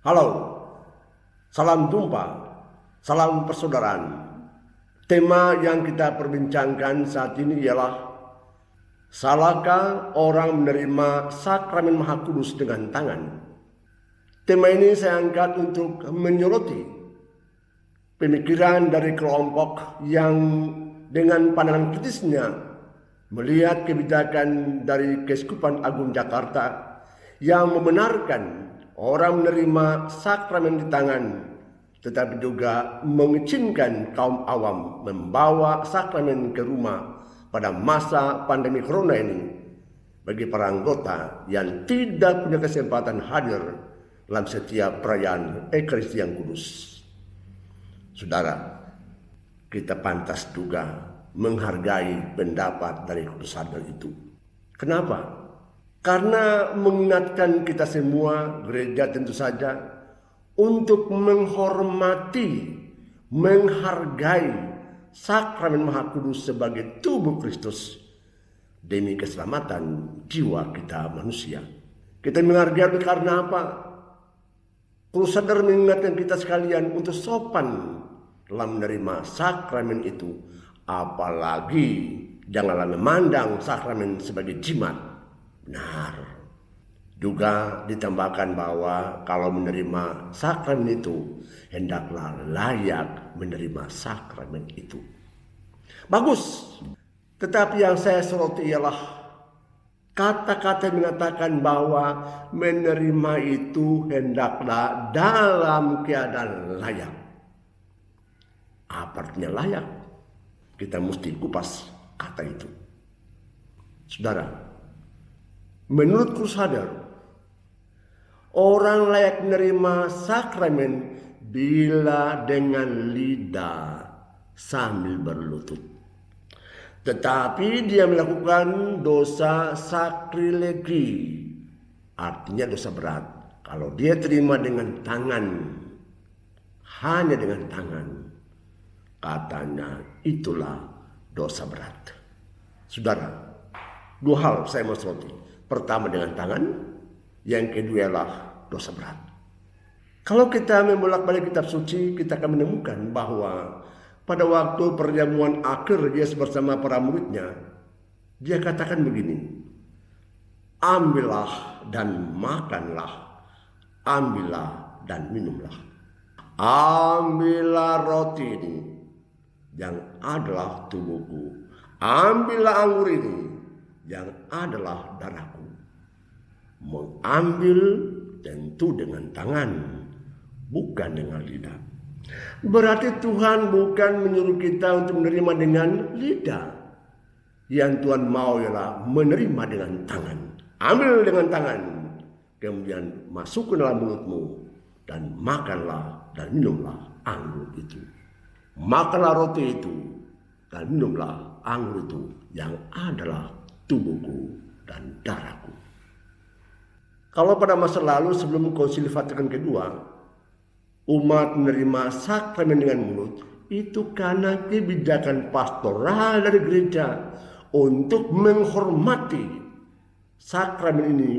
Halo, salam jumpa, salam persaudaraan. Tema yang kita perbincangkan saat ini ialah salahkah orang menerima sakramen Maha Kudus dengan tangan? Tema ini saya angkat untuk menyoroti pemikiran dari kelompok yang dengan pandangan kritisnya melihat kebijakan dari Keuskupan Agung Jakarta yang membenarkan orang menerima sakramen di tangan, tetapi juga mengizinkan kaum awam membawa sakramen ke rumah pada masa pandemi corona ini bagi para anggota yang tidak punya kesempatan hadir dalam setiap perayaan Ekaristi yang kudus. Saudara, kita pantas juga menghargai pendapat dari Kudus Sadar itu. Kenapa? Karena mengingatkan kita semua, gereja tentu saja, untuk menghormati, menghargai sakramen Maha Kudus sebagai tubuh Kristus demi keselamatan jiwa kita manusia. Kita menghargai karena apa? Kudus Sadar mengingatkan kita sekalian untuk sopan dalam menerima sakramen itu, apalagi janganlah memandang sakramen sebagai jimat. Benar. Juga ditambahkan bahwa kalau menerima sakramen itu, hendaklah layak menerima sakramen itu. Bagus. Tetapi yang saya soroti ialah kata-kata yang mengatakan bahwa menerima itu hendaklah dalam keadaan layak. Apa artinya layak? Kita mesti kupas kata itu. Saudara, menurut Kudus Sadar, orang layak menerima sakramen bila dengan lidah sambil berlutut. Tetapi dia melakukan dosa sakrilegi, artinya dosa berat. Kalau dia terima dengan tangan, hanya dengan tangan, katanya itulah dosa berat. Saudara, dua hal saya mau soroti. Pertama dengan tangan, yang kedua adalah dosa berat. Kalau kita membolak-balik kitab suci, kita akan menemukan bahwa pada waktu perjamuan akhir Yesus bersama para muridnya, dia katakan begini, ambillah dan makanlah, ambillah dan minumlah. Ambillah roti ini yang adalah tubuhku, ambillah anggur ini yang adalah darahku. Mengambil tentu dengan tangan, bukan dengan lidah. Berarti Tuhan bukan menyuruh kita untuk menerima dengan lidah. Yang Tuhan mau ialah menerima dengan tangan. Ambil dengan tangan, kemudian masuk ke dalam mulutmu, dan makanlah dan minumlah anggur itu. Makanlah roti itu dan minumlah anggur itu yang adalah tubuhku dan darahku. Kalau pada masa lalu sebelum Konsili Vatikan kedua, umat menerima sakramen dengan mulut, itu karena kebijakan pastoral dari gereja untuk menghormati sakramen ini,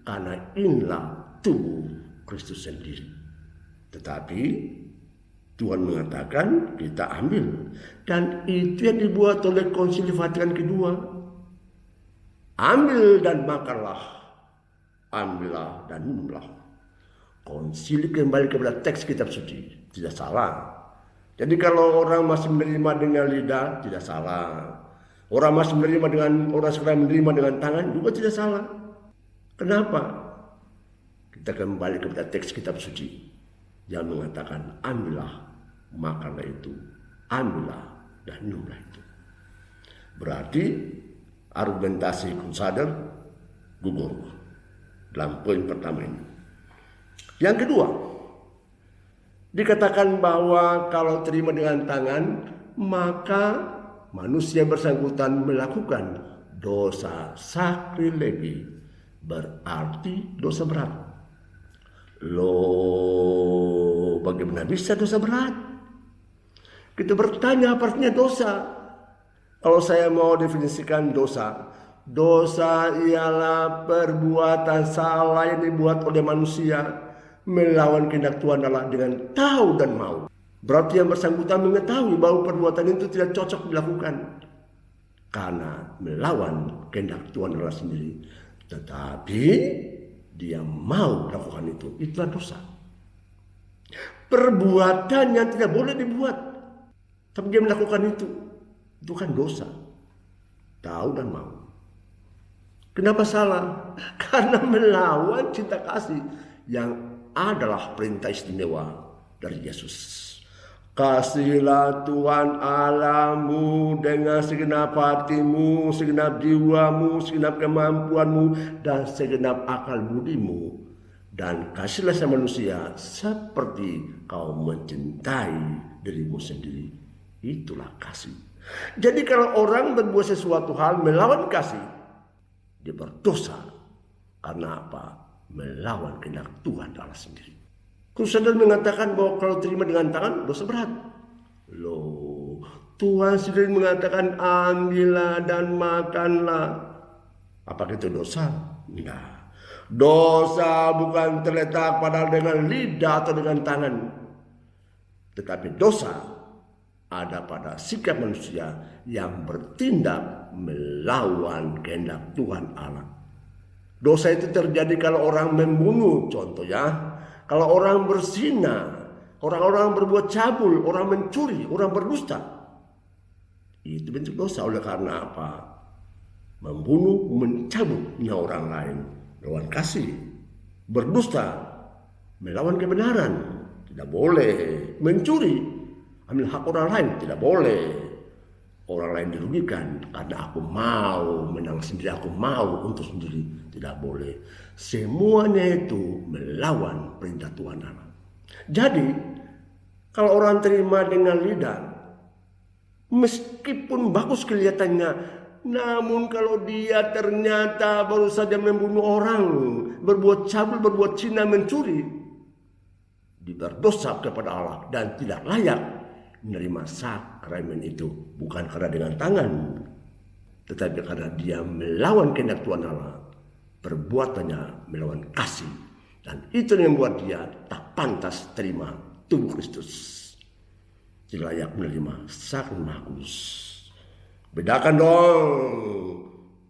karena inilah tubuh Kristus sendiri. Tetapi Tuhan mengatakan kita ambil, dan itu yang dibuat oleh Konsili Vatikan kedua. Ambil dan makanlah, ambillah dan minumlah. Konsili kembali kepada teks kitab suci, tidak salah. Jadi kalau orang masih menerima dengan lidah, tidak salah. Orang masih menerima dengan, orang sekarang menerima dengan tangan juga tidak salah. Kenapa? Kita kembali kepada teks kitab suci yang mengatakan ambillah, makanlah itu, ambillah dan minumlah itu. Berarti argumentasi Kudus Sadar gugur dalam poin pertama ini. Yang kedua, dikatakan bahwa kalau terima dengan tangan, maka manusia bersangkutan melakukan dosa sakrilegi, berarti dosa berat. Loh, bagaimana bisa dosa berat? Kita bertanya apa artinya dosa. Kalau saya mau definisikan dosa, dosa ialah perbuatan salah yang dibuat oleh manusia melawan kehendak Tuhan Allah dengan tahu dan mau. Berarti yang bersangkutan mengetahui bahwa perbuatan itu tidak cocok dilakukan karena melawan kehendak Tuhan Allah sendiri. Tetapi dia mau melakukan itu. Itulah dosa. Perbuatan yang tidak boleh dibuat, tapi dia melakukan itu kan dosa. Tahu dan mau. Kenapa salah? Karena melawan cinta kasih yang adalah perintah istimewa dari Yesus. Kasihilah Tuhan Allahmu dengan segenap hatimu, segenap jiwamu, segenap kemampuanmu, dan segenap akal budimu. Dan kasihlah sama manusia seperti kau mencintai dirimu sendiri. Itulah kasih. Jadi kalau orang berbuat sesuatu hal melawan kasih, dia berdosa. Karena apa? Melawan kehendak Tuhan Allah sendiri. Crusader mengatakan bahwa kalau terima dengan tangan dosa berat. Loh, Tuhan sendiri mengatakan ambillah dan makanlah. Apakah itu dosa? Tidak. Dosa bukan terletak pada dengan lidah atau dengan tangan. Tetapi dosa ada pada sikap manusia yang bertindak melawan kehendak Tuhan Allah. Dosa itu terjadi kalau orang membunuh, contoh ya. Kalau orang berzina, orang-orang berbuat cabul, orang mencuri, orang berdusta. Itu bentuk dosa. Oleh karena apa? Membunuh, mencabut nyawa orang lain, melawan kasih. Berdusta, melawan kebenaran, tidak boleh. Mencuri, ambil hak orang lain, tidak boleh. Orang lain dirugikan karena aku mau menang sendiri, aku mau untuk sendiri, tidak boleh. Semuanya itu melawan perintah Tuhan Allah. Jadi kalau orang terima dengan lidah, meskipun bagus kelihatannya, namun kalau dia ternyata baru saja membunuh orang, berbuat cabul, berbuat zina, mencuri, dia berdosa kepada Allah dan tidak layak menerima sakramen itu. Bukan karena dengan tangan, tetapi karena dia melawan kehendak Tuhan Allah. Perbuatannya melawan kasih. Dan itu yang membuat dia tak pantas terima tubuh Kristus. Tidak layak menerima sakramen Maha Kudus. Bedakan dong.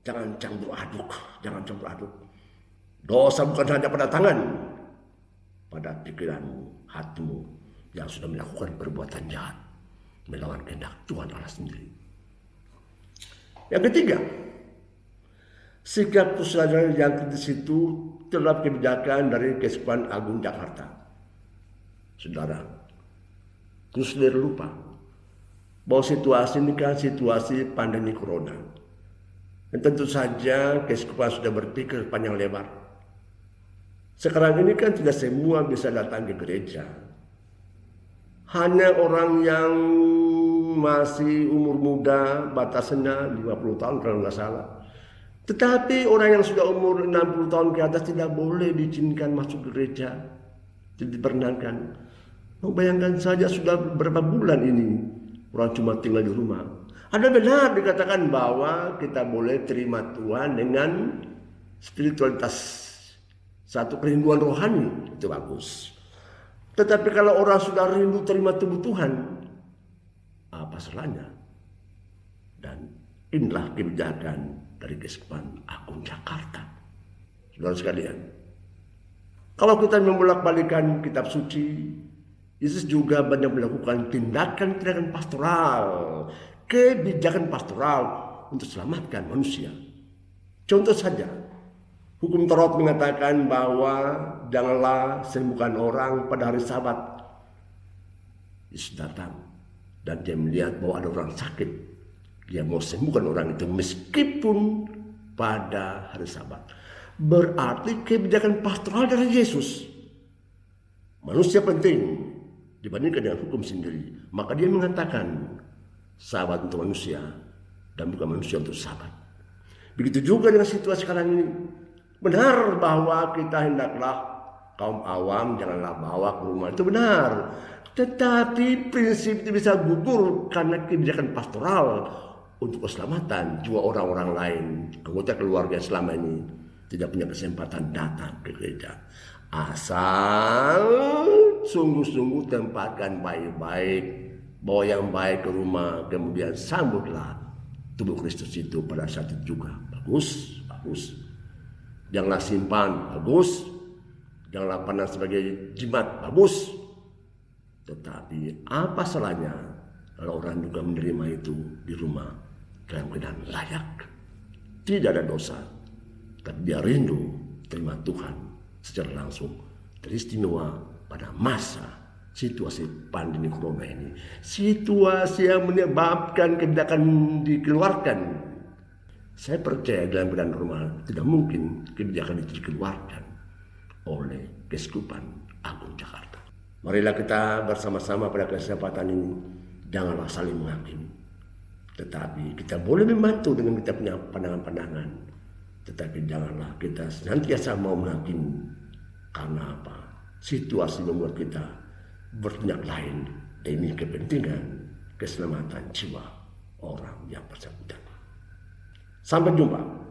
Jangan campur aduk. Jangan campur aduk. Dosa bukan hanya pada tangan, pada pikiranmu, hatimu yang sudah melakukan perbuatan jahat melawan kehendak Tuhan Allah sendiri. Yang ketiga, sikap kesadaran yang kritis itu terhadap kebijakan dari Keuskupan Agung Jakarta. Saudara, Crusader lupa bahwa situasi ini kan situasi pandemi corona. Dan tentu saja Keuskupan sudah berpikir panjang lebar. Sekarang ini kan tidak semua bisa datang ke gereja. Hanya orang yang masih umur muda, batasannya 50 tahun kalau nggak salah. Tetapi orang yang sudah umur 60 tahun ke atas tidak boleh diizinkan masuk gereja, tidak diperkenankan. Bayangkan saja sudah berapa bulan ini orang cuma tinggal di rumah. Ada benar dikatakan bahwa kita boleh terima Tuhan dengan spiritualitas, satu kerinduan rohani, itu bagus. Tetapi kalau orang sudah rindu terima tubuh Tuhan, apa salahnya? Dan inilah kebijakan dari Keuskupan Agung Jakarta. Saudara sekalian, kalau kita membolak-balikan kitab suci, Yesus juga banyak melakukan tindakan-tindakan pastoral, kebijakan pastoral untuk selamatkan manusia. Contoh saja, hukum Taurat mengatakan bahwa janganlah sembuhkan orang pada hari Sabat. Yesus datang dan dia melihat bahwa ada orang sakit. Dia mau sembuhkan orang itu meskipun pada hari Sabat. Berarti kebijakan pastoral dari Yesus. Manusia penting dibandingkan dengan hukum sendiri. Maka dia mengatakan Sabat untuk manusia dan bukan manusia untuk Sabat. Begitu juga dengan situasi sekarang ini. Benar bahwa kita hendaklah kaum awam janganlah bawa ke rumah, itu benar. Tetapi prinsip itu bisa gugur karena kebijakan pastoral untuk keselamatan jiwa orang-orang lain, anggota keluarga selama ini tidak punya kesempatan datang ke gereja. Asal sungguh-sungguh tempatkan baik-baik, bawa yang baik ke rumah, kemudian sambutlah tubuh Kristus itu pada saat itu juga. Bagus, bagus. Janganlah simpan, bagus. Janganlah pandang sebagai jimat, bagus. Tetapi apa salahnya kalau orang juga menerima itu di rumah dalam keadaan layak. Tidak ada dosa, tapi dia rindu terima Tuhan secara langsung. Teristimewa pada masa situasi pandemi corona ini, situasi yang menyebabkan kebijakan dikeluarkan. Saya percaya dalam keadaan normal tidak mungkin kebijakan itu dikeluarkan oleh Keuskupan Agung Jakarta. Marilah kita bersama-sama pada kesempatan ini, janganlah saling menghakimi, tetapi kita boleh membantu dengan kita punya pandangan-pandangan, tetapi janganlah kita senantiasa mau menghakimi. Karena apa? Situasi membuat kita bertindak lain demi kepentingan keselamatan jiwa orang yang bersangkutan. Sampai jumpa.